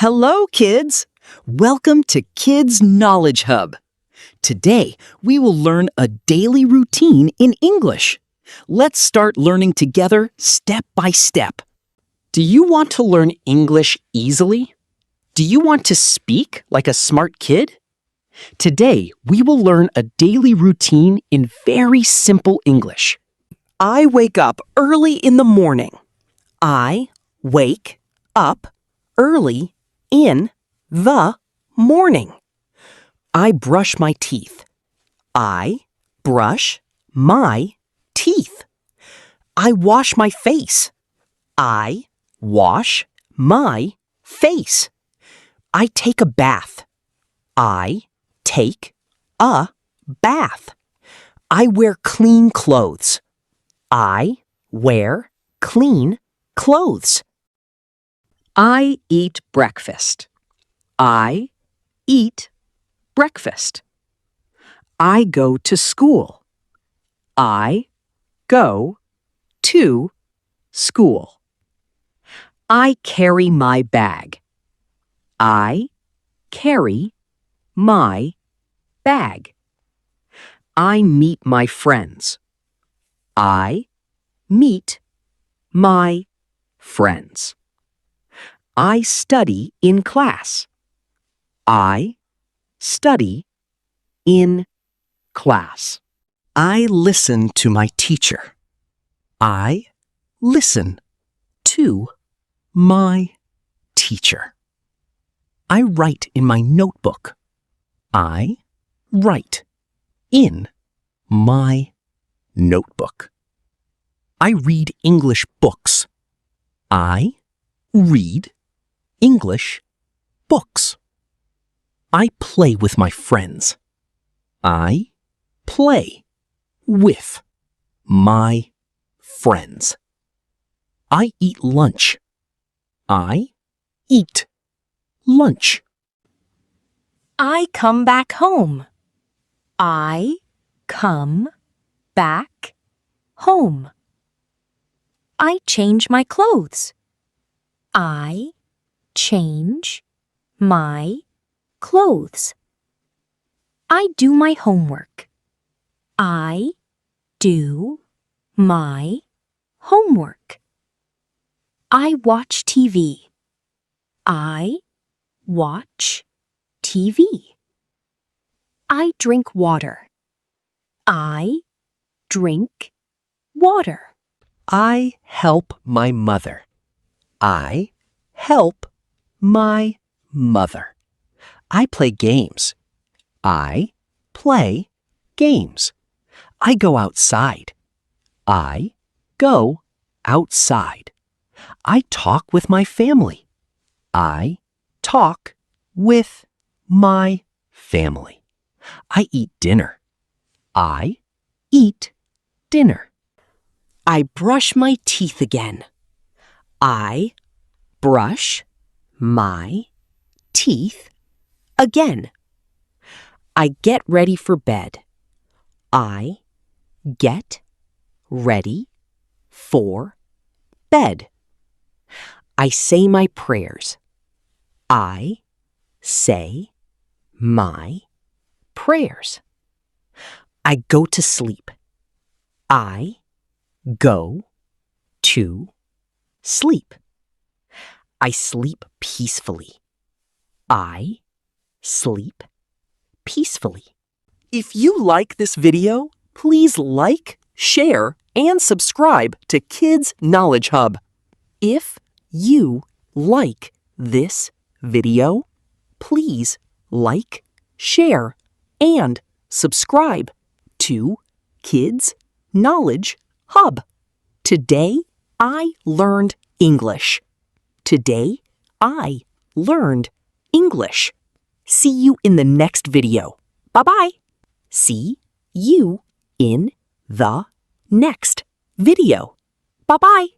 Hello, kids! Welcome to Kids Knowledge Hub. Today, we will learn a daily routine in English. Let's start learning together step by step. Do you want to learn English easily? Do you want to speak like a smart kid? Today, we will learn a daily routine in very simple English. I wake up early in the morning. I wake up early in the morning. I brush my teeth. I brush my teeth. I wash my face. I wash my face. I take a bath. I take a bath. I wear clean clothes. I wear clean clothes. I eat breakfast. I eat breakfast. I go to school. I go to school. I carry my bag. I carry my bag. I meet my friends. I meet my friends. I study in class. I study in class. I listen to my teacher. I listen to my teacher. I write in my notebook. I write in my notebook. I read English books. I read English books. I play with my friends. I play with my friends. I eat lunch. I eat lunch. I come back home. I come back home. I change my clothes. I change my clothes. I do my homework. I do my homework. I watch TV. I watch TV. I drink water. I drink water. I help my mother. I help my mother. I play games. I play games. I go outside. I go outside. I talk with my family. I talk with my family. I eat dinner. I eat dinner. I brush my teeth again. I brush my teeth again. I get ready for bed. I get ready for bed. I say my prayers. I say my prayers. I go to sleep. I go to sleep. I sleep peacefully. I sleep peacefully. If you like this video, please like, share, and subscribe to Kids Knowledge Hub. If you like this video, please like, share, and subscribe to Kids Knowledge Hub. Today, I learned English. Today, I learned English. See you in the next video. Bye-bye. See you in the next video. Bye-bye.